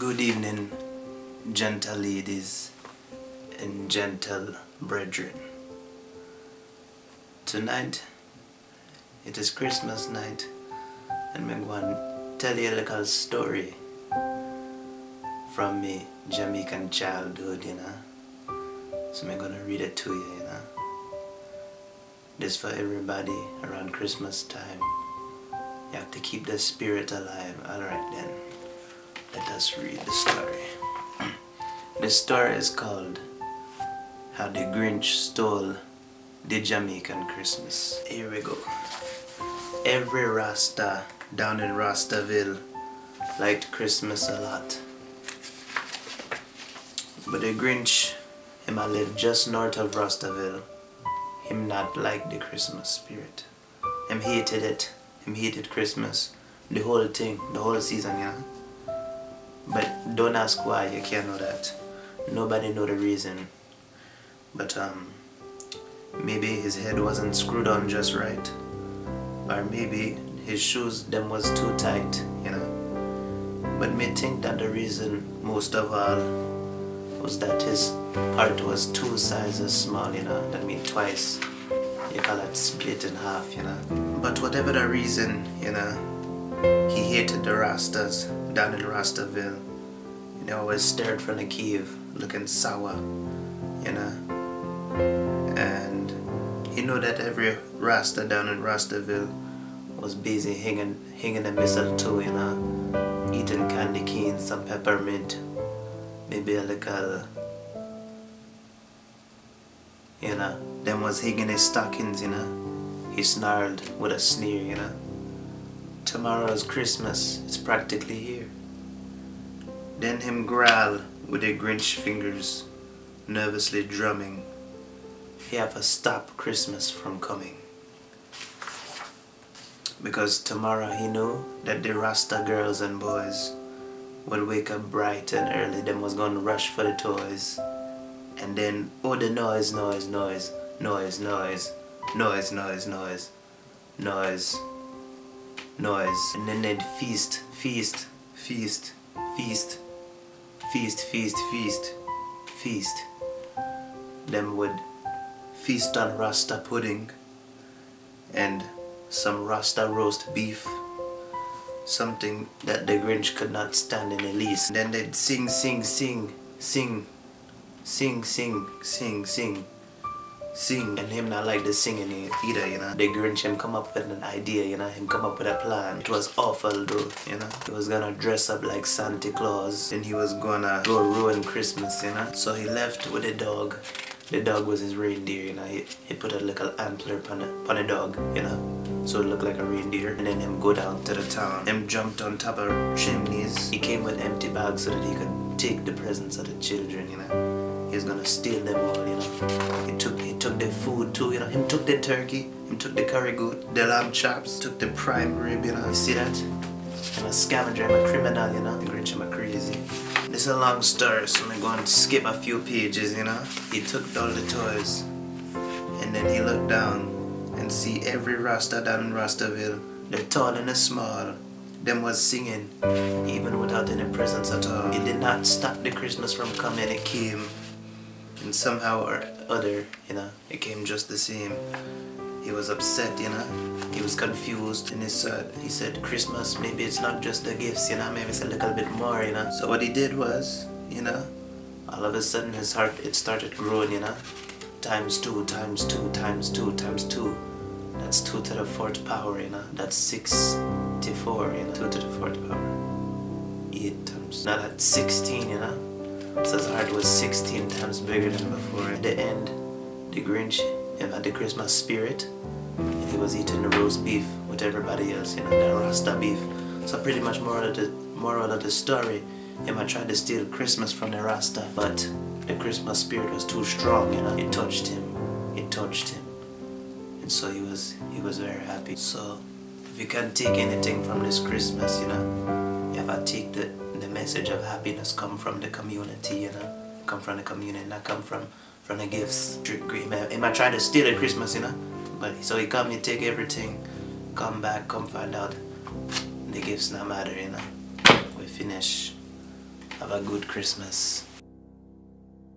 Good evening, gentle ladies and gentle brethren. Tonight, it is Christmas night, and I'm going to tell you a little story from me Jamaican childhood, So I'm going to read it to you, This for everybody around Christmas time. You have to keep the spirit alive. Alright then, let us read the story. The story is called How the Grinch Stole the Jamaican Christmas. Here we go. Every Rasta down in Rastaville liked Christmas a lot. But the Grinch, him a live just north of Rastaville, him not like the Christmas spirit. Him hated it. Him hated Christmas. The whole thing, the whole season, But don't ask why, you can't know that. Nobody know the reason. But maybe his head wasn't screwed on just right. Or maybe his shoes them was too tight, But me think that the reason most of all was that his heart was 2 sizes small, That means twice. You call it split in half, But whatever the reason, he hated the Rastas down in Rastaville. He always stared from the cave, looking sour, And he knew that every Rasta down in Rastaville was busy hanging a mistletoe, eating candy canes, some peppermint, maybe a little, them was hanging his stockings, He snarled with a sneer, Tomorrow's Christmas, it's practically here. Then him growl with the Grinch fingers, nervously drumming. He have to stop Christmas from coming. Because tomorrow he knew that the Rasta girls and boys would wake up bright and early. Them was gonna rush for the toys. And then, oh, the noise, noise, noise, noise, noise, noise, noise, noise, noise, noise. And then they'd feast, feast, feast, feast, feast, feast, feast, feast. Them would feast on Rasta pudding and some Rasta roast beef, something that the Grinch could not stand in the least. Then they'd sing, sing, sing, sing, sing, sing, sing, sing, sing, and him not like the singing either, The Grinch him come up with an idea, him come up with a plan. It was awful though, He was gonna dress up like Santa Claus and he was gonna go ruin Christmas, So he left with the dog. The dog was his reindeer, He put a little antler upon the dog, So it looked like a reindeer. And then him go down to the town. Him jumped on top of chimneys. He came with empty bags so that he could take the presents of the children, He was gonna steal them all, He took the food too, Him took the turkey, him took the curry goat, the lamb chops, took the prime rib, You see that? I'm a scavenger, I'm a criminal, The Grinch, I'm a crazy. This is a long story, so I'm going to skip a few pages, He took all the toys, and then he looked down and see every Rasta down in Rastaville, the tall and the small, them was singing, even without any presents at all. It did not stop the Christmas from coming, it came. And somehow or other, it came just the same. He was upset, He was confused, and he said, Christmas, maybe it's not just the gifts, Maybe it's a little bit more, So what he did was, all of a sudden his heart, it started growing, Times 2, times 2, times 2, times 2. That's 2 to the 4th power, That's 64, 2 to the 4th power. 8 times. Now that's 16, So his heart was 16 times bigger than before. At the end, the Grinch, him had the Christmas spirit, and he was eating the roast beef with everybody else, the Rasta beef. So pretty much moral of the story, him had tried to steal Christmas from the Rasta, but the Christmas spirit was too strong, It touched him. It touched him. And so he was very happy. So if you can take anything from this Christmas, you have to take the message of happiness come from the community, Come from the community, not come from the gifts. He might try to steal at Christmas, But so he come, he take everything, come back, come find out the gifts not matter, We finish Have a good Christmas.